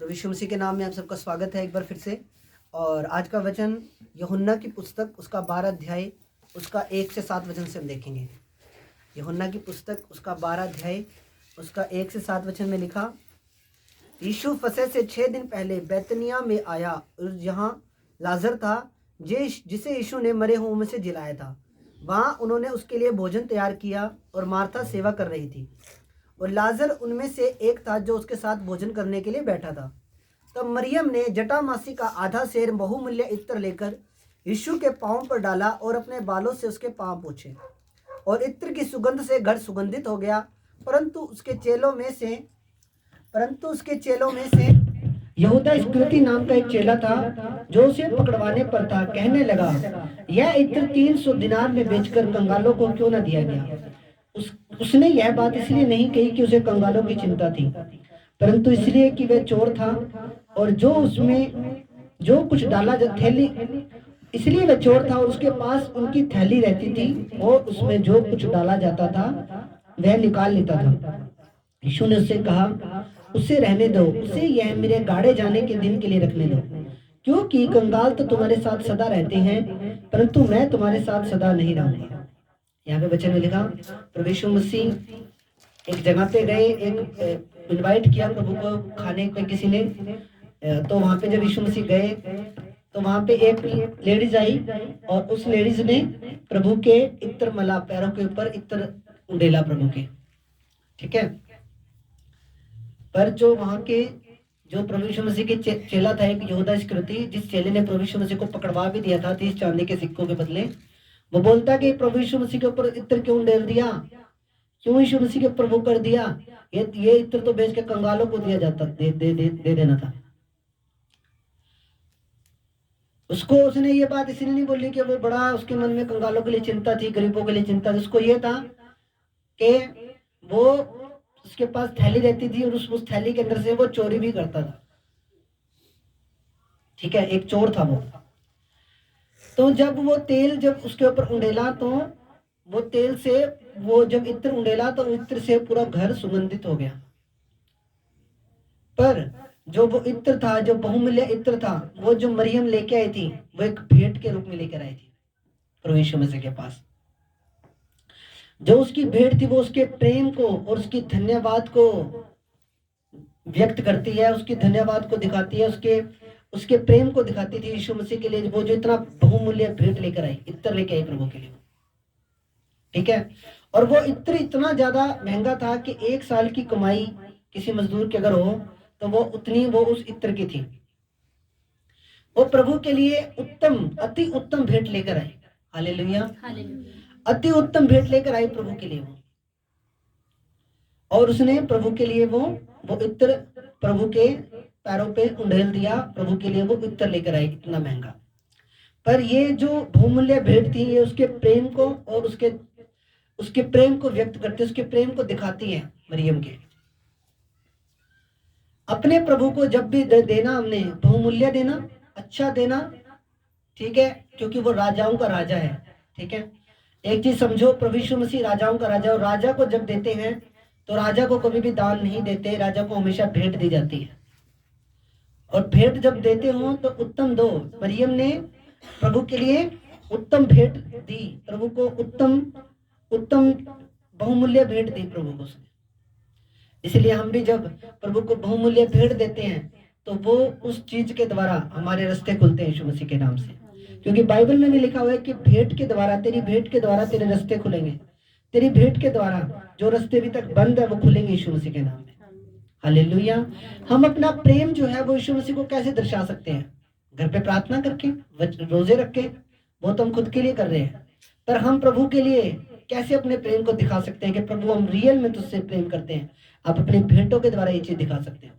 प्रभु यीशु मसीह के नाम में आप सबका स्वागत है एक बार फिर से। और आज का वचन यूहन्ना की पुस्तक उसका 12 अध्याय उसका 1 से 7 वचन से हम देखेंगे। यूहन्ना की पुस्तक उसका 12 अध्याय उसका 1 से 7 वचन में लिखा, यीशु फसह से 6 दिन पहले बैतनिया में आया और यहाँ लाजर था जिसे यीशु ने मरे हुओं में से जिलाया था। वहाँ उन्होंने उसके लिए भोजन तैयार किया और मार्था सेवा कर रही थी और लाजर उनमें से एक था जो उसके साथ भोजन करने के लिए बैठा था। तब मरियम ने जटामासी का आधा सेर बहुमूल्य इत्र लेकर यीशु के पांवों पर डाला और अपने बालों से उसके पांव पोंछे और इत्र की सुगंध से घर सुगंधित हो गया। परंतु उसके चेलों में से यहूदा इस्करियोती नाम का एक चेला था जो उसे पकड़वाने पर था। कहने लगा, यह इत्र 300 दिनार में बेचकर कंगालों को क्यों न दिया गया। उसने यह बात इसलिए नहीं कही कि उसे कंगालों की चिंता थी, परंतु इसलिए कि वह चोर था और जो उसमें जो कुछ डाला थैली इसलिए वह चोर था और उसके पास उनकी थैली रहती थी और उसमें जो कुछ डाला जाता था वह निकाल लेता था। यीशु ने उससे कहा, उसे रहने दो, उसे यह मेरे गाड़े जाने के दिन के लिए रखने दो, क्योंकि कंगाल तो तुम्हारे साथ सदा रहते हैं परंतु मैं तुम्हारे साथ सदा नहीं रहूंगा। यहाँ पे बच्चे में लिखा, प्रभु यीशु मसीह एक जगह पे गए, एक इनवाइट किया प्रभु को खाने पे किसी ने। तो वहां पे जब यीशु मसीह गए तो वहां पे एक लेडीज आई और उस लेडीज ने प्रभु के इत्र मला, पैरों के ऊपर इत्र उंडेला प्रभु के। ठीक है, पर जो वहां के जो प्रभु यीशु मसीह के चेला था एक यहूदा इस्करियोती, जिस चेले ने प्रभु यीशु मसीह को पकड़वा भी दिया था 30 चांदी के सिक्कों के बदले, वो बोलता कि प्रभु यीशु मसीह के ऊपर इत्र क्यों डाल दिया, क्यों यीशु मसीह के ऊपर वो कर दिया, ये इत्र तो बेच के कंगालों को दिया जाता, दे देना था उसको। उसने ये बात इसलिए नहीं बोली कि वो बड़ा उसके मन में कंगालों के लिए चिंता थी, गरीबों के लिए चिंता थी। उसको ये था कि वो उसके पास थैली रहती थी और उस थैली के अंदर से वो चोरी भी करता था। ठीक है, एक चोर था वो। तो जब वो तेल जब उसके ऊपर उंडेला तो वो तेल से वो जब इत्र उंडेला तो इत्र से पूरा घर सुगंधित हो गया। पर जो वो इत्र था, जो बहुमूल्य इत्र था, वो जो मरियम लेके आई थी, वो एक भेंट के रूप में लेकर आई थी प्रभु यीशु मसीह के पास। जो उसकी भेंट थी वो उसके प्रेम को और उसकी धन्यवाद को व्यक्त करती है, उसकी धन्यवाद को दिखाती है, उसके प्रेम को दिखाती थी यीशु मसीह के लिए। वो जो इतना बहुमूल्य भेंट लेकर आई, इत्र लेके आई प्रभु के लिए। ठीक है, और वो इत्र इतना ज्यादा महंगा था कि 1 साल की कमाई किसी मजदूर की अगर हो तो वो उतनी वो उस इत्र की थी। वो प्रभु के लिए उत्तम, अति उत्तम भेंट लेकर आई। हालेलुया, अति उत्तम भेंट लेकर आई प्रभु के लिए वो। और उसने प्रभु के लिए वो इत्र प्रभु के पैरों पे उंडेल दिया। प्रभु के लिए वो इत्र लेकर आई इतना महंगा। पर ये जो बहुमूल्य भेंट थी, ये उसके प्रेम को और उसके प्रेम को व्यक्त करती है, उसके प्रेम को दिखाती है मरियम के। अपने प्रभु को जब भी देना, हमने बहुमूल्य देना, अच्छा देना, ठीक है, क्योंकि वो राजाओं का राजा है। ठीक है, एक चीज समझो, प्रभु यीशु मसीह राजाओं का राजा, और राजा को जब देते हैं तो राजा को कभी भी दान नहीं देते, राजा को हमेशा भेंट दी जाती है। और भेंट जब देते हो तो उत्तम दो। मरियम ने प्रभु के लिए उत्तम भेंट दी, प्रभु को उत्तम बहुमूल्य भेंट दी प्रभु को उसने। इसलिए हम भी जब प्रभु को बहुमूल्य भेंट देते हैं तो वो उस चीज के द्वारा हमारे रास्ते खुलते हैं यीशु मसीह के नाम से। क्योंकि बाइबल में भी लिखा हुआ है कि भेंट के द्वारा, तेरी भेंट के द्वारा तेरे रास्ते खुलेंगे। तेरी भेंट के द्वारा जो रास्ते अभी तक बंद है वो खुलेंगे यीशु मसीह के नाम में। हालेलुया। हम अपना प्रेम जो है वो यीशु मसीह को कैसे दर्शा सकते हैं? घर पे प्रार्थना करके, रोजे रख के, वो तो हम खुद के लिए कर रहे हैं। पर हम प्रभु के लिए कैसे अपने प्रेम को दिखा सकते हैं कि प्रभु हम रियल में तुझसे प्रेम करते हैं? आप अपनी भेंटों के द्वारा ये चीज दिखा सकते हैं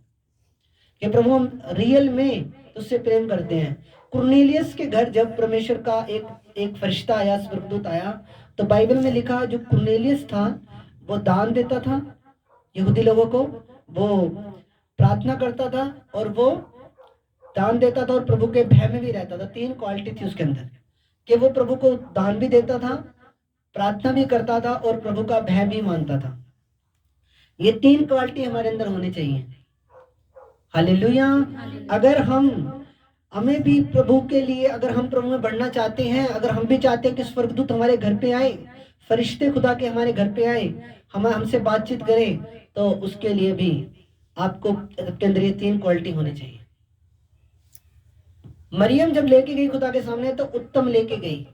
कि प्रभु हम रियल में तुझसे प्रेम करते हैं। कुरनेलियस के घर जब परमेश्वर का एक फरिश्ता आया, स्वर्गदूत आया, तो बाइबल में लिखा जो कुरनेलियस था वो दान देता था यहूदी लोगों को, वो प्रार्थना करता था और वो दान देता था और प्रभु के भय में भी रहता था। 3 क्वालिटी थी उसके अंदर कि वो प्रभु को दान भी देता था, प्रार्थना भी करता था और प्रभु का भय भी मानता था। ये 3 क्वालिटी हमारे अंदर होनी चाहिए। हालेलुया। अगर हमें भी प्रभु के लिए, अगर हम प्रभु में बढ़ना चाहते हैं, अगर हम भी चाहते हैं कि स्वर्गदूत हमारे घर पे आए, फरिश्ते खुदा के हमारे घर पे आए, हमसे बातचीत करें, तो उसके लिए भी आपको के अंदर ये 3 क्वालिटी होनी चाहिए। मरियम जब लेके गई खुदा के सामने तो उत्तम लेके गई।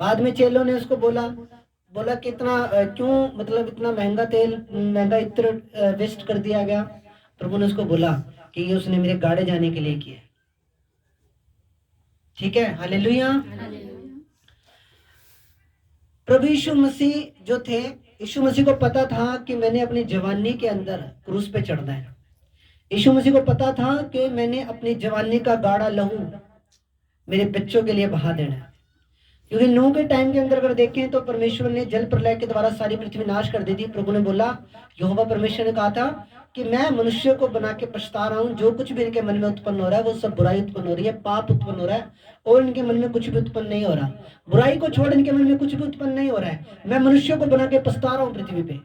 बाद में चेलों ने उसको बोला कि इतना क्यों, मतलब इतना महंगा तेल, महंगा इत्र वेस्ट कर दिया गया। प्रभु ने उसको बोला कि ये उसने मेरे गाड़े जाने के लिए किया। ठीक है, हालेलुया। प्रभु यीशु मसीह जो थे, यीशु मसीह को पता था कि मैंने अपनी जवानी के अंदर क्रूस पे चढ़ना है। यीशु मसीह को पता था कि मैंने अपनी जवानी का गाढ़ा लहू मेरे बच्चों के लिए बहा देना है। क्योंकि नूह के टाइम के अंदर अगर देखें तो परमेश्वर ने जल प्रलय के द्वारा सारी पृथ्वी नाश कर दी थी। प्रभु ने बोला, यहोवा परमेश्वर ने कहा था कि मैं मनुष्य को बना के पछता रहा हूं, जो कुछ भी इनके मन में उत्पन्न हो रहा है वो सब बुराई उत्पन्न हो रही है, पाप उत्पन्न हो रहा है, और इनके मन में कुछ भी उत्पन्न नहीं हो रहा। बुराई को छोड़ इनके मन में कुछ भी उत्पन्न नहीं हो रहा है। मैं मनुष्य को बना के पछता रहा हूँ पृथ्वी पे,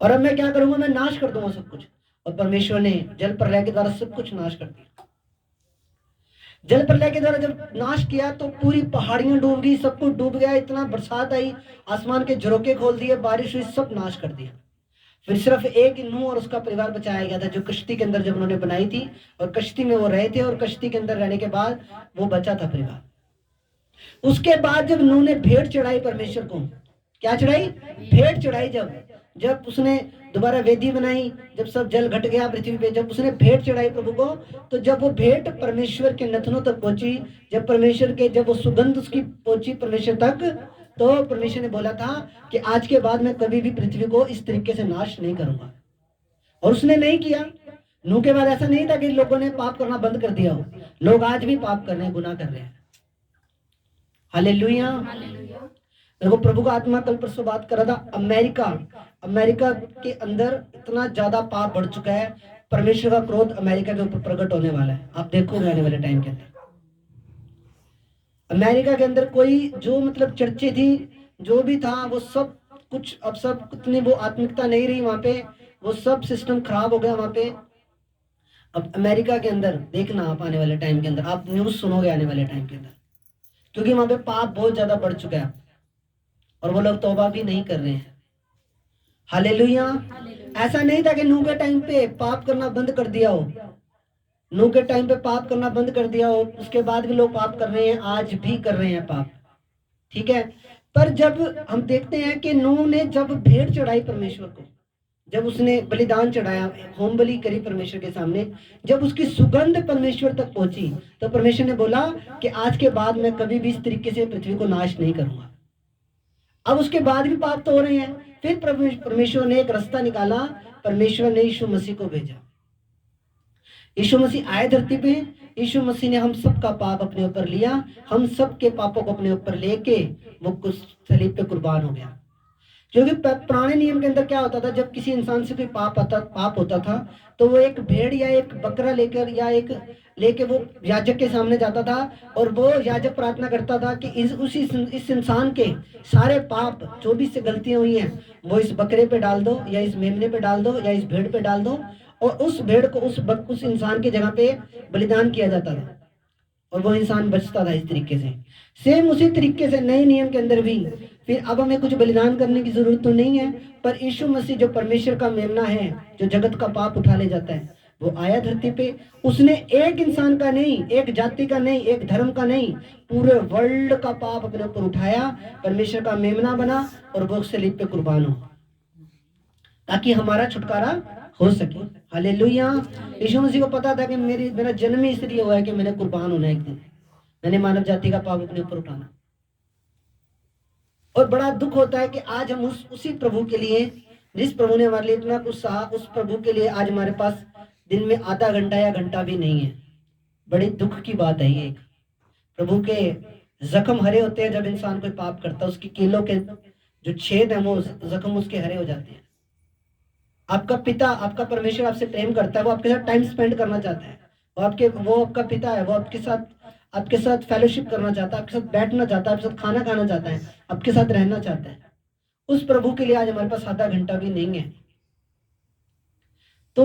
और अब मैं क्या करूंगा, मैं नाश कर दूंगा सब कुछ। और परमेश्वर ने जल प्रलय के द्वारा सब कुछ नाश कर दिया। जल प्रलय के द्वारा जब नाश किया तो पूरी पहाड़ियां डूब गई, सब कुछ डूब गया, इतना बरसात आई, आसमान के झरोके खोल दिए, बारिश हुई, सब नाश कर दिया। फिर सिर्फ एक नूह और उसका परिवार बचाया गया था, जो कश्ती के अंदर जब उन्होंने बनाई थी, और कश्ती में वो रहे थे, और कश्ती के अंदर रहने के बाद वो बचा था परिवार। उसके बाद जब नूह ने भेंट चढ़ाई परमेश्वर को, क्या चढ़ाई? भेंट चढ़ाई। जब उसने दोबारा वेदी बनाई, जब सब जल घट गया पृथ्वी पे, जब उसने भेंट चढ़ाई प्रभु को, तो जब वो भेंट परमेश्वर के नथनों तक पहुंची, जब वो सुगंध उसकी पहुंची परमेश्वर तक, तो परमेश्वर ने बोला था कि आज के बाद मैं कभी भी पृथ्वी को इस तरीके से नाश नहीं करूंगा। और उसने नहीं किया। नूह के बाद ऐसा नहीं था कि लोगों ने पाप करना बंद कर दिया हो, लोग आज भी पाप कर रहे हैं, गुनाह कर रहे हैं। हालेलुया। मेरे को प्रभु का आत्मा कल परसों बात कर रहा था, अमेरिका के अंदर इतना ज्यादा पाप बढ़ चुका है, परमेश्वर का क्रोध अमेरिका के ऊपर प्रकट होने वाला है। आप देखोगे आने वाले टाइम के अंदर अमेरिका के अंदर कोई जो मतलब चर्चे थी, जो भी था, वो सब कुछ, अब सब इतनी वो आत्मिकता नहीं रही वहां पे, वो सब सिस्टम खराब हो गया वहां पे। अब अमेरिका के अंदर देखना आप आने वाले टाइम के अंदर, आप न्यूज सुनोगे आने वाले टाइम के अंदर, क्योंकि वहां पे पाप बहुत ज्यादा बढ़ चुका है और वो लोग तौबा भी नहीं कर रहे हैं। हालेलुया। ऐसा नहीं था कि नूह के टाइम पे पाप करना बंद कर दिया हो, नूह के टाइम पे पाप करना बंद कर दिया हो, उसके बाद भी लोग पाप कर रहे हैं, आज भी कर रहे हैं पाप। ठीक है, पर जब हम देखते हैं कि नूह ने जब भेंट चढ़ाई परमेश्वर को, जब उसने बलिदान चढ़ाया, होम बलि करी परमेश्वर के सामने, जब उसकी सुगंध परमेश्वर तक पहुंची, तो परमेश्वर ने बोला कि आज के बाद मैं कभी भी इस तरीके से पृथ्वी को नाश नहीं करूंगा। अब उसके बाद भी पाप तो हो रहे हैं। फिर परमेश्वर ने एक रास्ता निकाला, परमेश्वर ने यीशु मसीह को भेजा। यीशु मसीह आए धरती पे, यीशु मसीह ने हम सबका पाप अपने ऊपर लिया, हम सबके पापों को अपने ऊपर लेके वो सलीब पे कुर्बान हो गया। क्योंकि पुराने नियम के अंदर क्या होता था, जब किसी इंसान से कोई पाप होता था, तो वो एक भेड़ या एक बकरा लेकर या एक लेके वो याजक के सामने जाता था, और वो याजक प्रार्थना करता था कि इस इंसान के सारे पाप जो भी से गलतियां हुई हैं वो इस बकरे पे डाल दो, या इस मेमने पे डाल दो, या इस भेड़ पे डाल दो, और उस भेड़ को उस इंसान की जगह पे बलिदान किया जाता था, और वो इंसान बचता था। इस तरीके से सेम उसी तरीके से नए नियम के अंदर भी फिर अब हमें कुछ बलिदान करने की जरूरत तो नहीं है, पर यीशु मसीह जो परमेश्वर का मेमना है, जो जगत का पाप उठा ले जाता है, वो आया धरती पे। उसने एक इंसान का नहीं, एक जाति का नहीं, एक धर्म का नहीं, पूरे वर्ल्ड का पाप अपने ऊपर उठाया, परमेश्वर का मेमना बना, और वो सलीब पे कुर्बान हो, ताकि हमारा छुटकारा हो सके। हालेलुया। यीशु मसीह को पता था कि मेरा जन्म ही इसलिए हुआ है कि मैंने कुर्बान होना, एक दिन मैंने मानव जाति का पाप अपने ऊपर उठाना। और बड़ा दुख होता है कि आज हम उसी प्रभु के लिए, जिस प्रभु ने हमारे लिए इतना कुछ सहा, उस प्रभु के लिए आज हमारे पास दिन में आधा घंटा या घंटा भी नहीं है। बड़ी दुख की बात है ये। प्रभु के जख्म हरे होते हैं जब इंसान कोई पाप करता है, उसकी कीलों के जो छेद है वो जख्म उसके हरे हो जाते हैं। आपका पिता, आपका परमेश्वर आपसे प्रेम करता है, वो आपके साथ टाइम स्पेंड करना चाहता है, वो आपका पिता है, वो आपके साथ फेलोशिप करना चाहता है, आपके साथ बैठना चाहता है, आपके साथ खाना खाना चाहता है, आपके साथ रहना चाहता है। उस प्रभु के लिए आज हमारे पास आधा घंटा भी नहीं है। तो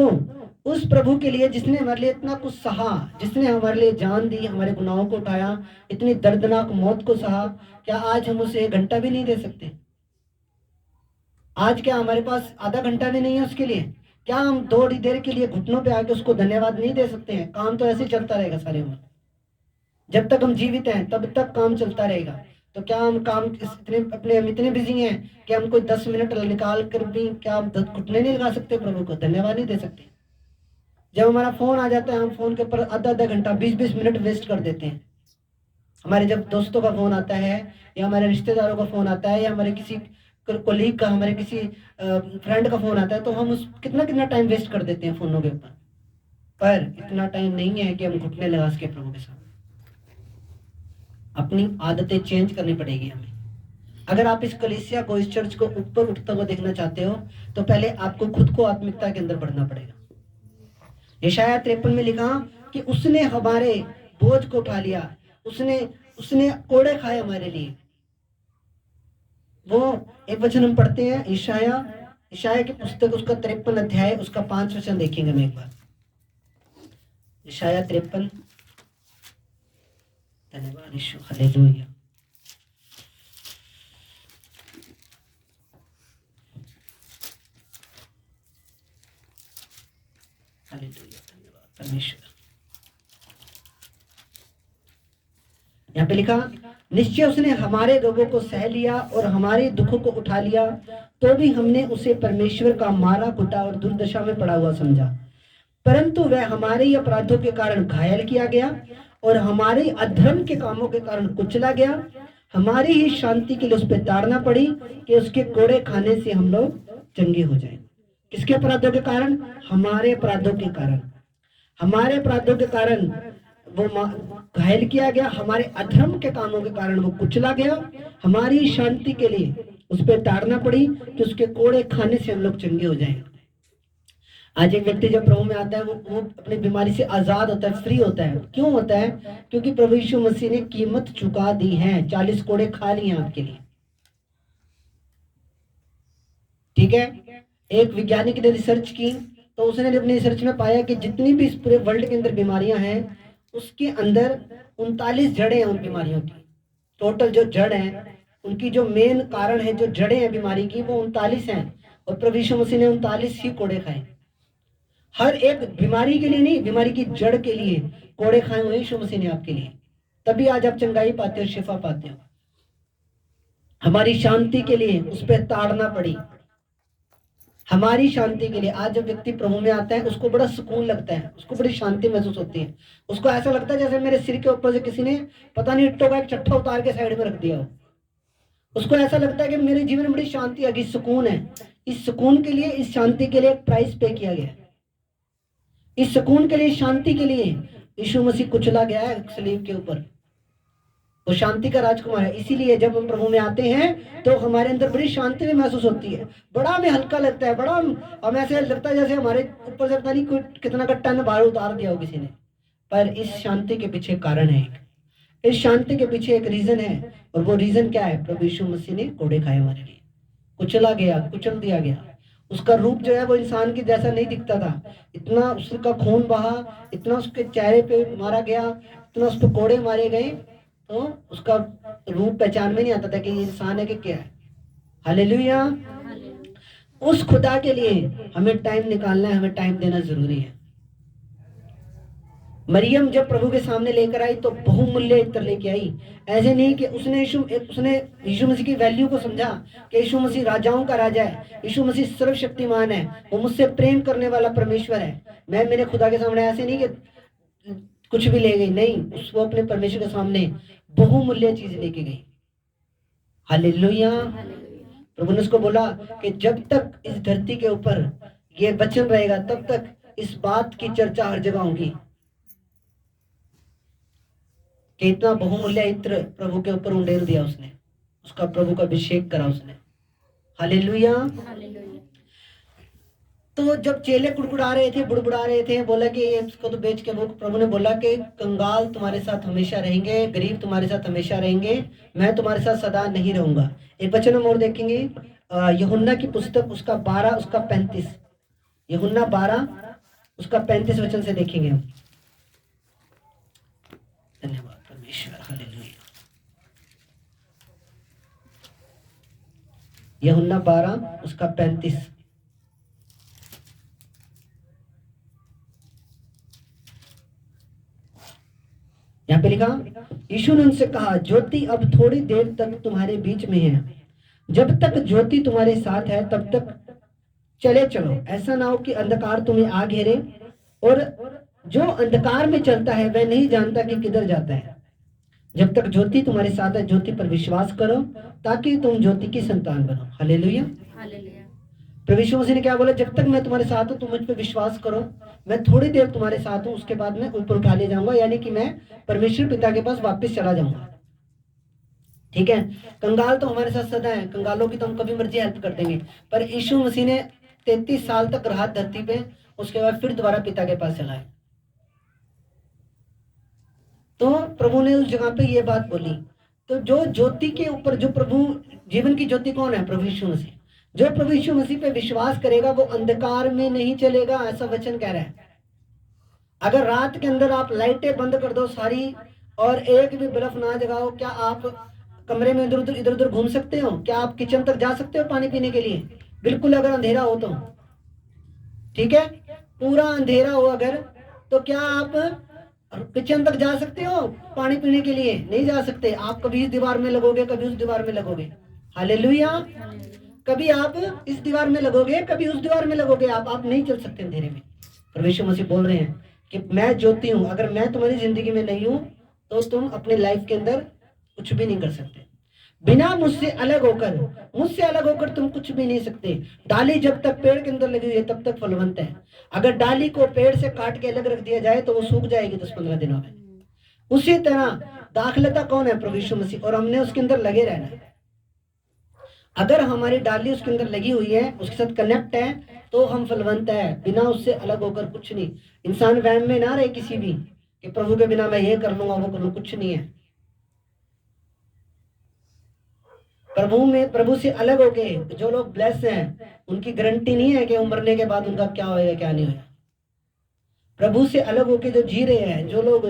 उस प्रभु के लिए जिसने हमारे लिए इतना कुछ सहा, जिसने हमारे लिए जान दी, हमारे गुनाहों को उठाया, इतनी दर्दनाक मौत को सहा, क्या आज हम उसे 1 घंटा भी नहीं दे सकते? आज क्या हमारे पास आधा घंटा भी नहीं है उसके लिए? क्या हम थोड़ी देर के लिए घुटनों पे आके उसको धन्यवाद नहीं दे सकते हैं? काम तो ऐसे ही चलता रहेगा सारे उम्र, जब तक हम जीवित हैं तब तक काम चलता रहेगा। तो क्या हम हम इतने बिजी हैं कि हम कोई 10 मिनट निकाल कर भी क्या हम घुटने नहीं लगा सकते, प्रभु को धन्यवाद नहीं दे सकते? जब हमारा फोन आ जाता है, हम फोन के ऊपर आधा आधा घंटा 20-20 मिनट वेस्ट कर देते हैं। हमारे जब दोस्तों का फोन आता है, या हमारे रिश्तेदारों का फोन आता है, या हमारे किसी कोलीग का, हमारे किसी फ्रेंड का फोन आता है, तो हम उस कितना कितना टाइम वेस्ट कर देते हैं फोनों के ऊपर। पर इतना टाइम नहीं है कि हम घुटने लगा सके प्रभु के सामने। अपनी आदतें चेंज करनी पड़ेगी हमें। अगर आप इस कलीसिया को, इस चर्च को ऊपर उठता हुआ देखना चाहते हो, तो पहले आपको खुद को आत्मिकता के अंदर बढ़ना पड़ेगा। यशाया 53 में लिखा कि उसने हमारे बोझ को उठा लिया, उसने कोड़े खाए हमारे लिए। वो एक वचन हम पढ़ते हैं, यशाया की पुस्तक, उसका 53 अध्याय, उसका 5 वचन देखेंगे हम एक बार। यशाया 53, धन्यवाद यीशु, हालेलुया। हालेलुया, धन्यवाद परमेश्वर। यहाँ पे लिखा, निश्चय उसने हमारे रोगों को सह लिया और हमारे दुखों को उठा लिया, तो भी हमने उसे परमेश्वर का मारा कुटा और दुर्दशा में पड़ा हुआ समझा। परंतु वह हमारे ही अपराधों के कारण घायल किया गया और हमारे अधर्म के कामों के कारण कुचला गया। हमारी ही शांति के लिए उस पर ताड़ना पड़ी कि उसके कोड़े खाने से हम लोग चंगे हो जाएं। किसके अपराधों के कारण? हमारे अपराधों के कारण। हमारे अपराधों के कारण वो घायल किया गया, हमारे अधर्म के कामों के कारण वो कुचला गया। हमारी शांति के लिए उस पर ताड़ना पड़ी कि उसके कोड़े खाने से हम लोग चंगे हो जाएं। आज एक व्यक्ति जब प्रभु में आता है, वो अपनी बीमारी से आजाद होता है, फ्री होता है। क्यों होता है? क्योंकि प्रभु यीशु मसीह ने कीमत चुका दी है। 40 कोड़े खा लिए आपके लिए, ठीक है। एक वैज्ञानिक ने रिसर्च की, तो उसने अपनी रिसर्च में पाया कि जितनी भी इस पूरे वर्ल्ड के अंदर बीमारियां हैं, उसके अंदर 39 जड़ें हैं उन बीमारियों की। टोटल जो जड़ है, उनकी जो मेन कारण है, जो जड़ें हैं बीमारी की, वो 39 हैं। और प्रभु यीशु मसीह ने 39 ही कोड़े खाए। हर एक बीमारी के लिए नहीं, बीमारी की जड़ के लिए कोड़े खाए हुए यीशु मसीह ने आपके लिए। तभी आज आप चंगाई पाते हो, शिफा पाते हो। हमारी शांति के लिए उस पर ताड़ना पड़ी, हमारी शांति के लिए। आज जब व्यक्ति प्रभु में आता है, उसको बड़ा सुकून लगता है, उसको बड़ी शांति महसूस होती है। उसको ऐसा लगता है जैसे मेरे सिर के ऊपर से किसी ने पता नहीं ईंटों का एक चट्टा उतार के साइड में रख दिया हो। उसको ऐसा लगता है कि मेरे जीवन में बड़ी शांति आ गई, सुकून है। इस सुकून के लिए, इस शांति के लिए एक प्राइस पे किया गया है। इस सुकून के लिए, शांति के लिए यीशु मसीह कुचला गया है सलीब के ऊपर। वो शांति का राजकुमार है। इसीलिए जब हम प्रभु में आते हैं, तो हमारे अंदर बड़ी शांति भी महसूस होती है, बड़ा हमें हल्का लगता है, बड़ा हमें ऐसे लगता है जैसे हमारे ऊपर से पता नहीं कोई कितना का टन भार उतार दिया हो किसी ने। पर इस शांति के पीछे कारण है, इस शांति के पीछे एक रीजन है। और वो रीजन क्या है? प्रभु यीशु मसीह ने कोड़े खाए हमारे लिए, कुचला गया, कुचल दिया गया। उसका रूप जो है वो इंसान की जैसा नहीं दिखता था। इतना उसका खून बहा, इतना उसके चेहरे पे मारा गया, इतना उस पर कोड़े मारे गए, तो उसका रूप पहचान में नहीं आता था कि ये इंसान है कि क्या है। हालेलुया। उस खुदा के लिए हमें टाइम निकालना है, हमें टाइम देना जरूरी है। मरियम जब प्रभु के सामने लेकर आई, तो बहुमूल्य इत्र लेके आई। ऐसे नहीं कि उसने यीशु मसीह की वैल्यू को समझा कि यीशु मसीह राजाओं का राजा है, यीशु मसीह सर्वशक्तिमान है, वो मुझसे प्रेम करने वाला परमेश्वर है। मैं मेरे खुदा के सामने ऐसे नहीं कि कुछ भी ले गई, नहीं, वो अपने परमेश्वर के सामने बहुमूल्य चीज लेके गई। हालेलुया। प्रभु ने उसको बोला कि जब तक इस धरती के ऊपर ये वचन रहेगा, तब तक इस बात की चर्चा हर जगह होगी कि इतना बहुमूल्य इत्र प्रभु के ऊपर उंडेल दिया उसने, उसका प्रभु का अभिषेक करा उसने। हालेलुया। तो जब चेले कुड़कुड़ा रहे थे, बुड़बुड़ा रहे थे, बोला कि इसको तो बेच के, वो प्रभु ने बोला कि कंगाल तुम्हारे साथ हमेशा रहेंगे, गरीब तुम्हारे साथ हमेशा रहेंगे, मैं तुम्हारे साथ सदा नहीं रहूंगा। एक वचन हम और देखेंगे, यूहन्ना की पुस्तक, उसका 12, उसका 35। यूहन्ना 12, उसका 35 वचन से देखेंगे हम। धन्यवाद परमेश्वर, हालेलुया। यूहन्ना 12 उसका 35। यहाँ पे लिखा, यीशु ने उनसे कहा, ज्योति अब थोड़ी देर तक तुम्हारे बीच में है, जब तक ज्योति तुम्हारे साथ है तब तक चले चलो, ऐसा ना हो कि अंधकार तुम्हें आ घेरे। और जो अंधकार में चलता है वह नहीं जानता कि किधर जाता है। जब तक ज्योति तुम्हारे साथ है, ज्योति पर विश्वास करो ताकि तुम ज्योति की संतान बनो। हालेलुया। प्रभु यीशु मसीह ने क्या बोला, जब तक मैं तुम्हारे साथ हूं तुम मुझ पर विश्वास करो, मैं थोड़ी देर तुम्हारे साथ हूं, उसके बाद मैं ऊपर उठा ले जाऊंगा, यानी कि मैं परमेश्वर पिता के पास वापस चला जाऊंगा। ठीक है, कंगाल तो हमारे साथ सदा है, कंगालों की तो हम कभी मर्जी हेल्प कर देंगे, पर यीशु मसीह ने 33 साल तक रहा धरती पे, उसके बाद फिर दोबारा पिता के पास चला है। तो प्रभु ने उस जगह पे ये बात बोली। तो जो ज्योति के ऊपर, जो प्रभु जीवन की ज्योति कौन है? प्रभु यीशु मसीह। जो प्रभु यीशु मसीह पे विश्वास करेगा वो अंधकार में नहीं चलेगा, ऐसा वचन कह रहा है। अगर रात के अंदर आप लाइटें बंद कर दो सारी और एक भी बल्ब ना जगाओ, क्या आप कमरे में इधर उधर घूम सकते हो? क्या आप किचन तक जा सकते हो पानी पीने के लिए? बिल्कुल अगर अंधेरा हो तो, ठीक है, पूरा अंधेरा हो अगर, तो क्या आप किचन तक जा सकते हो पानी पीने के लिए? नहीं जा सकते। आप कभी इस दीवार में लगोगे, कभी उस दीवार में लगोगे। हालेलुया। कभी आप इस दीवार में लगोगे, कभी उस दीवार में लगोगे, आप नहीं चल सकते अंधेरे में। परमेश्वर मसीह बोल रहे हैं कि मैं ज्योति हूं, अगर मैं तुम्हारी जिंदगी में नहीं हूं तो तुम अपने लाइफ के अंदर कुछ भी नहीं कर सकते। बिना मुझसे अलग होकर तुम कुछ भी नहीं सकते। डाली जब तक पेड़ के अंदर लगी हुई है तब तक फलवंत है। अगर डाली को पेड़ से काट के अलग रख दिया जाए तो वो सूख जाएगी 10-15 दिनों में। उसी तरह दाखलता कौन है? प्रभु यीशु मसीह, और हमने उसके अंदर लगे रहना है। अगर हमारी डाली उसके अंदर लगी हुई है, उसके साथ कनेक्ट है, तो हम फलवंत है। बिना उससे अलग होकर कुछ नहीं। इंसान वहम में ना रहे किसी भी कि प्रभु के बिना मैं ये कर लूंगा वो कर लूंगा, कुछ नहीं है। प्रभु से अलग हो गए जो लोग ब्लेस हैं, उनकी गारंटी नहीं है कि मरने के बाद उनका क्या होएगा क्या नहीं होएगा। प्रभु से अलग होके जो जी रहे हैं, जो लोग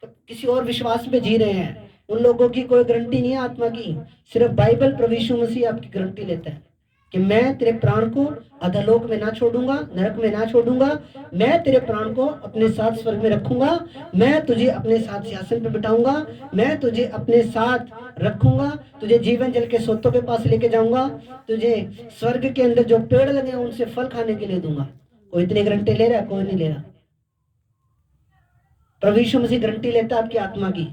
किसी और विश्वास में जी रहे हैं, उन लोगों की कोई गारंटी नहीं है आत्मा की। सिर्फ बाइबल प्रभु यीशु मसीह आपकी गारंटी लेता है कि मैं तेरे प्राण को अधोलोक में ना छोड़ूंगा, नरक में ना छोड़ूंगा, मैं तेरे प्राण को अपने साथ स्वर्ग में रखूंगा, मैं तुझे अपने साथ सिंहासन पर बिठाऊंगा, मैं तुझे अपने साथ रखूंगा, तुझे जीवन जल के सोतों के पास लेके जाऊंगा, तुझे स्वर्ग के अंदर जो पेड़ लगे हैं उनसे फल खाने के लिए दूंगा। कोई इतनी गारंटी ले रहा है? कोई नहीं ले रहा। प्रभु यीशु मसीह गारंटी लेता है आपकी आत्मा की।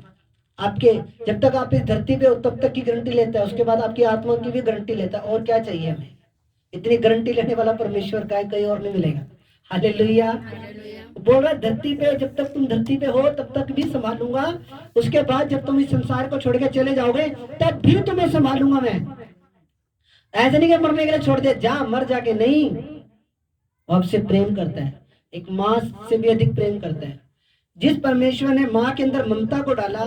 आपके जब तक आप इस धरती पे हो तब तक की गारंटी लेता है, उसके बाद आपकी आत्मा की भी गारंटी लेता है। और क्या चाहिए हमें? इतनी गारंटी लेने वाला परमेश्वर का कहीं और नहीं मिलेगा। हालेलुया। बोल रहा धरती पे, जब तक तुम धरती पे हो तब तक भी संभालूंगा, उसके बाद जब तुम इस संसार को छोड़ के चले जाओगे तब भी तुम्हें संभालूंगा मैं। ऐसे नहीं कि मरने के लिए छोड़ दे, जा मर जाके, नहीं। वो आपसे प्रेम करता है, एक माँ से भी अधिक प्रेम करता है। जिस परमेश्वर ने माँ के अंदर ममता को डाला,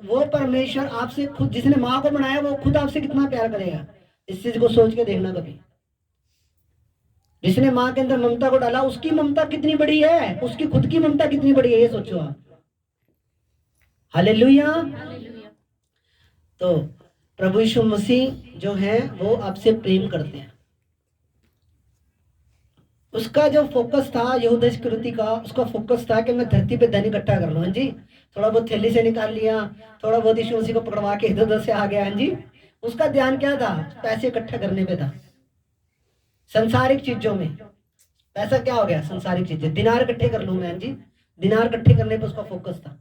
वो परमेश्वर आपसे खुद, जिसने माँ को बनाया वो खुद आपसे कितना प्यार करेगा, इस चीज को सोच के देखना कभी। जिसने माँ के अंदर ममता को डाला उसकी ममता कितनी बड़ी है, उसकी खुद की ममता कितनी बड़ी है, ये सोचो आप। हालेलुया। तो प्रभु यीशु मसीह जो है वो आपसे प्रेम करते हैं। उसका जो फोकस था यहूदा इस्करियोती का, उसका फोकस था कि मैं धरती पे धन इकट्ठा कर लूं। हाँ जी, थोड़ा बहुत थैली से निकाल लिया, थोड़ा बहुत यीशु मसीह को पकड़वा के इधर उधर से आ गया। हाँ जी, उसका ध्यान क्या था? पैसे इकट्ठा करने पे था, संसारिक चीजों में। पैसा क्या हो गया? संसारिक चीजें। दिनार इकट्ठे कर लूं मैं। हाँ जी, दिनार इकट्ठे करने पे उसका फोकस था।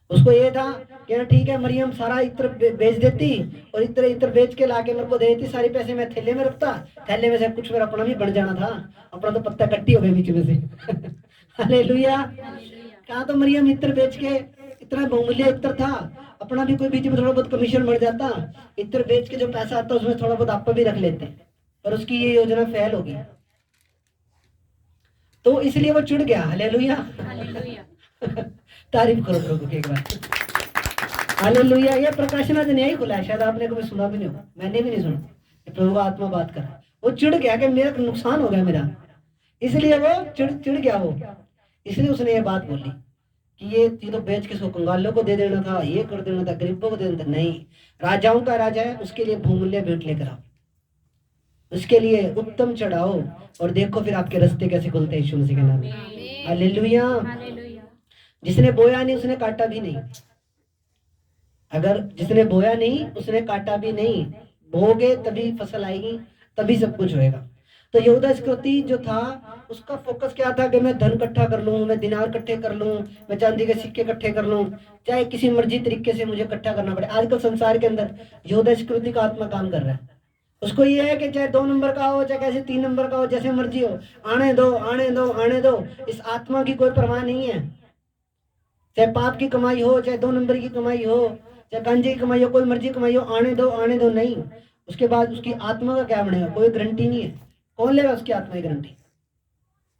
उसको ये था कि ठीक है, मरियम सारा इत्र बेच देती और इत्र बेच के लाके मेरे को दे देती, सारे पैसे मैं थैले में रखता, थैले में से कुछ मेरा अपना भी बन जाना था, अपना तो पत्ता कट्टी हो गई बीच में से। हालेलुया। कहा तो मरियम इत्र बेच के, इतना बहुमूल्य इत्र था, अपना भी कोई बीच में थोड़ा बहुत कमीशन बढ़ जाता, इत्र बेच के जो पैसा आता उसमें थोड़ा बहुत आप भी रख लेते, पर उसकी ये योजना फेल होगी। तो इसलिए वो चिढ़ गया। हालेलुया। तारीफ करो प्रभु की एक बार। हालेलुया। ये प्रकाशन आज नहीं खुला है, शायद आपने कभी सुना भी नहीं होगा, मैंने भी नहीं सुना। प्रभु का आत्मा बात कर रहा है। वो चिढ़ गया कि मेरा नुकसान हो गया मेरा, इसलिए वो चिढ़ गया वो, इसलिए उसने ये बात बोली कि ये तो बेच के इसको कंगालों को दे देना था, ये कर देना था, गरीबों को दे देना था। नहीं, राजाओं का राजा है, उसके लिए बहुमूल्य भेंट लेकर आओ, उसके लिए उत्तम चढ़ाओ, और देखो फिर आपके रास्ते कैसे खुलते हैं यीशु मसीह के नाम में। हालेलुया। जिसने बोया नहीं उसने काटा भी नहीं, अगर जिसने बोया नहीं उसने काटा भी नहीं, बोगे तभी फसल आएगी, तभी सब कुछ होएगा। तो यहूदा इस्करियोती जो था उसका फोकस क्या था कि मैं धन इकट्ठा कर लूं, मैं दिनार इकट्ठे कर लूं, मैं चांदी के सिक्के इकट्ठे कर लूं, चाहे किसी मर्जी तरीके से मुझे इकट्ठा करना पड़े। आजकल संसार के अंदर यहूदा इस्करियोती का आत्मा काम कर रहा है। उसको ये है कि चाहे 2 नंबर का हो, चाहे कैसे 3 नंबर का हो, जैसे मर्जी हो, आने दो आने दो आने दो। इस आत्मा की कोई परवाह नहीं है, चाहे पाप की कमाई हो, चाहे 2 नंबर की कमाई हो, चाहे गांजे की कमाई हो, कोई मर्जी कमाई हो, आने दो नहीं। उसके बाद उसकी आत्मा का क्या बनेगा, कोई गारंटी नहीं है। कौन लेगा उसकी आत्मा की गारंटी?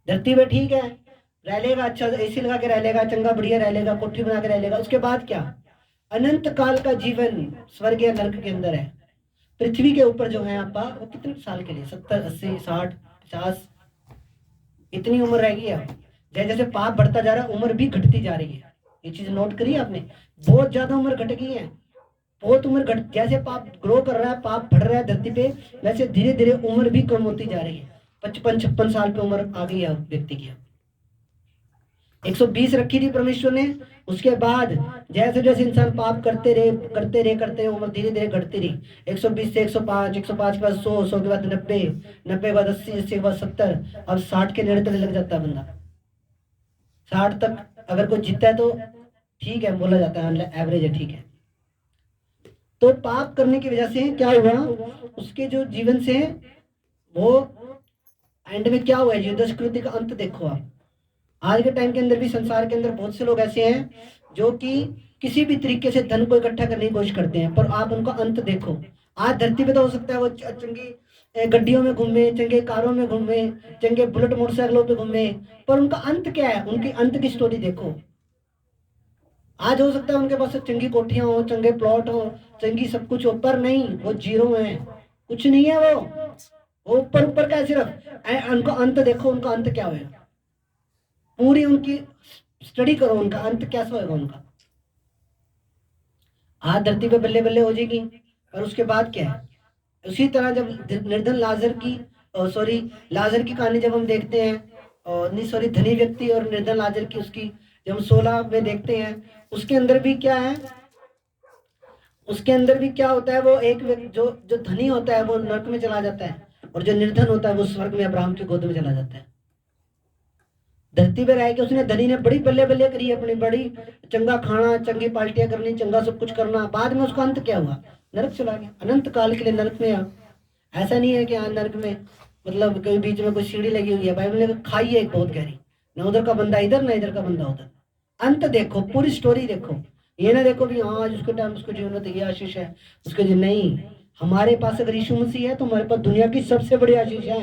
धरती पे ठीक है रह लेगा, अच्छा एसी लगा के रह लेगा, चंगा बढ़िया रह लेगा, कोठी बना के रह लेगा, उसके बाद क्या? अनंत काल का जीवन स्वर्ग या नरक के अंदर है। पृथ्वी के ऊपर जो है आपका, वो कितने साल के लिए? 70, 80, 60, 50, इतनी उम्र रहेगी। अब जैसे जैसे पाप बढ़ता जा रहा है, उम्र भी घटती जा रही है। ये चीज नोट करी आपने? बहुत ज्यादा उम्र घट गई है, बहुत उम्र घट, जैसे पाप ग्रो कर रहा है, पाप बढ़ रहा है धरती पे, वैसे धीरे धीरे उम्र भी कम होती जा रही है। 55-56 साल की उम्र आ गई है व्यक्ति की। 120 रखी थी परमेश्वर ने। उसके बाद जैसे जैसे इंसान पाप करते रहे उम्र धीरे धीरे घटती रही। 120 से 105, 105 के बाद 100, 100 के बाद 90, 90 के बाद 80, 80 के बाद 70, अब 60 के नेड़े तक लग जाता है बंदा। 60 तक अगर कोई जीता है तो ठीक है, बोला जाता है एवरेज है, ठीक है। तो पाप करने की वजह से क्या हुआ, उसके जो जीवन से वो एंड में क्या हुआ, युद्ध संस्कृति का अंत देखो आप। आज के टाइम के अंदर भी संसार के अंदर बहुत से लोग ऐसे हैं जो कि किसी भी तरीके से धन को इकट्ठा करने की कोशिश करते हैं, पर आप उनका अंत देखो। आज धरती पे तो हो सकता है वो चंगी गड्डियों में घूमे, चंगे कारों में घूमे, चंगे बुलेट मोटरसाइकिलों पे घूमे, पर उनका अंत क्या है? उनके अंत की स्टोरी देखो। आज हो सकता है उनके पास चंगी कोठियां हो, चंगे प्लॉट हो, चंगी सब कुछ हो, पर नहीं, वो जीरो है, कुछ नहीं है। वो ऊपर ऊपर का सिर्फ। उनका अंत देखो, उनका अंत क्या होगा, पूरी उनकी स्टडी करो, उनका अंत कैसा होगा उनका। आज धरती पे बल्ले बल्ले हो जाएगी, और उसके बाद क्या है? उसी तरह जब निर्धन लाजर की लाजर की कहानी जब हम देखते हैं, और नहीं सॉरी धनी व्यक्ति और निर्धन लाजर की, उसकी जब हम 16 में देखते हैं, उसके अंदर भी क्या है? उसके अंदर भी क्या होता है? वो एक व्यक्ति जो जो धनी होता है वो नरक में चला जाता है, और जो निर्धन होता है वो स्वर्ग में अब्राहम की गोद में चला जाता है। धरती पे रह के उसने, धनी ने बड़ी बल्ले बल्ले करी, अपनी बड़ी चंगा खाना, चंगी पार्टियां करनी, चंगा सब कुछ करना, बाद में उसका अंत क्या हुआ? नरक चला गया, अनंत काल के लिए नरक में। ऐसा नहीं है कि नरक में मतलब कहीं बीच में कोई सीढ़ी लगी हुई है। बाइबल ने खाई है एक बहुत गहरी, ना उधर का बंदा इधर, ना इधर का बंदा उधर। अंत देखो, पूरी स्टोरी देखो, ये ना देखो भी हाँ जिसके टाइम उसके जीवन में तो ये आशीष है उसके जीवन। नहीं, हमारे पास अगर यीशु मसीह है तो हमारे पास दुनिया की सबसे बड़ी आशीष है।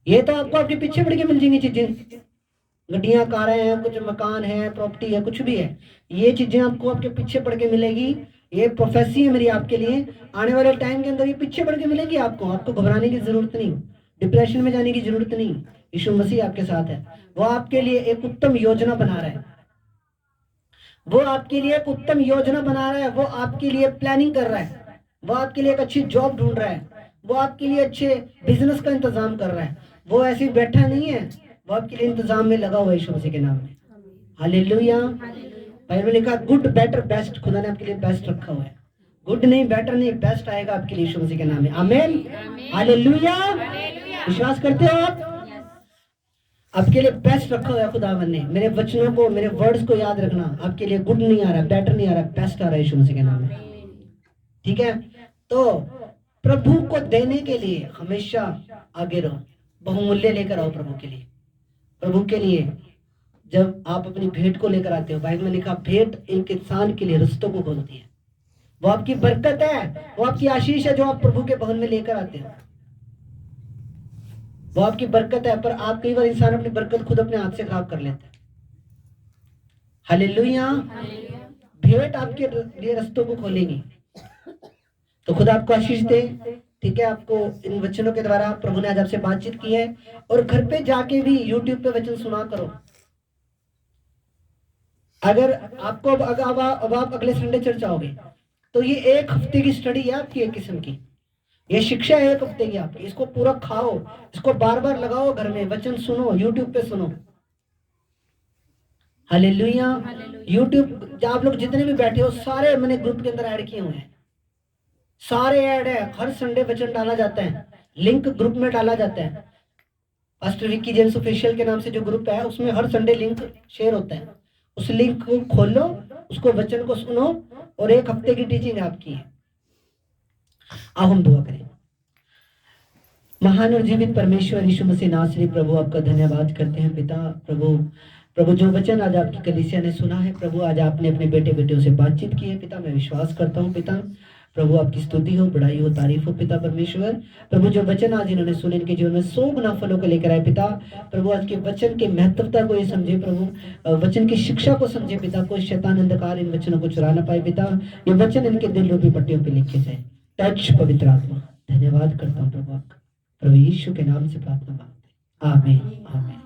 ये तो आपको आपके पीछे पड़ के मिल जाएंगी चीजें, गड्डियां, कारें हैं, कुछ मकान है, प्रॉपर्टी है, कुछ भी है, ये चीजें आपको आपके पीछे पड़ के मिलेगी। ये प्रोफेसी है मेरी आपके लिए, आने वाले टाइम के अंदर ये पीछे पड़ के मिलेगी आपको। आपको घबराने की जरूरत नहीं, डिप्रेशन में जाने की जरूरत नहीं। यीशु मसीह आपके साथ है, वो आपके लिए एक उत्तम योजना बना रहा है, वो आपके लिए एक उत्तम योजना बना रहा है, वो आपके लिए प्लानिंग कर रहा है, वो आपके लिए एक अच्छी जॉब ढूंढ रहा है, वो आपके लिए अच्छे बिजनेस का इंतजाम कर रहा है। वो ऐसे बैठा नहीं है, वो आपके लिए इंतजाम में लगा हुआ है यीशु मसीह के नाम में। हालेलुया। बाइबल लिखा गुड बेटर बेस्ट, खुदा ने आपके लिए बेस्ट रखा हुआ है। गुड नहीं, बेटर नहीं, बेस्ट आएगा आपके लिए यीशु मसीह के नाम में। आमीन, हालेलुया। विश्वास करते हो आप? आपके लिए बेस्ट रखा हुआ है खुदावन ने। मेरे वचनों को, मेरे वर्ड्स को याद रखना। आपके लिए गुड नहीं आ रहा, बेटर नहीं आ रहा, बेस्ट आ रहा है यीशु मसीह के नाम में। ठीक है, तो प्रभु को देने के लिए हमेशा आगे रहो, बहुमूल्य लेकर आओ प्रभु के लिए। प्रभु के लिए जब आप अपनी भेंट को लेकर आते हो, बाइबल में लिखा भेंट एक इंसान के लिए रस्तों को खोलती है। वो आपकी बरकत है, वो आपकी आशीष है जो आप प्रभु के भवन में लेकर आते हो, वो आपकी बरकत है। पर आप कई बार इंसान अपनी बरकत खुद अपने हाथ से खराब कर लेते हैं। हालेलुया। भेंट आपके लिए रस्तों को खोलेंगी, तो खुदा आपको आशीष दे, ठीक है, आपको इन वचनों के द्वारा प्रभु ने आज आपसे बातचीत की है। और घर पे जाके भी यूट्यूब पे वचन सुना करो। अगर आपको अब आप अगले संडे चर्च आओगे तो ये एक हफ्ते की स्टडी है आपकी, एक किस्म की ये शिक्षा है एक हफ्ते की आपकी। इसको पूरा खाओ, इसको बार बार लगाओ घर में, वचन सुनो, यूट्यूब पे सुनो। हालेलुया। यूट्यूब आप लोग जितने भी बैठे हो सारे मैंने ग्रुप के अंदर ऐड किए हुए हैं, सारे ऐड है। हर संडे वचन डाला जाता है, लिंक ग्रुप में डाला जाता है। पास्टर विक्की जेम्स ऑफिशियल के नाम से जो ग्रुप है उसमें हर संडे लिंक शेयर होता है। उस लिंक को खोलो, उसको वचन को सुनो और एक हफ्ते की टीचिंग आपकी है। आओ हम दुआ करें। महान और जीवित परमेश्वर यीशु मसीह नासरी प्रभु, आपका धन्यवाद करते हैं पिता। प्रभु जो वचन आज आपकी कलीसिया ने सुना है प्रभु, आज आपने अपने बेटे बेटियों से बातचीत की है पिता, मैं विश्वास करता हूँ पिता। प्रभु आपकी स्तुति हो, बड़ाई हो, तारीफ हो पिता परमेश्वर। प्रभु जो वचन आज इन्होंने सुने, इनके जीवन में 100 गुना फलों को लेकर आए पिता। प्रभु आज के वचन के महत्वता को ये समझे प्रभु, वचन की शिक्षा को समझे पिता। कोई शैतान अंधकार इन वचनों को चुरा ना पाए पिता। ये वचन इनके दिल रूपी पट्टियों पे लिखे जाए। टच पवित्र आत्मा, धन्यवाद करता हूँ प्रभु आपका, प्रभु यीशु के नाम से प्रार्थना मांगते हैं, आमीन आमीन।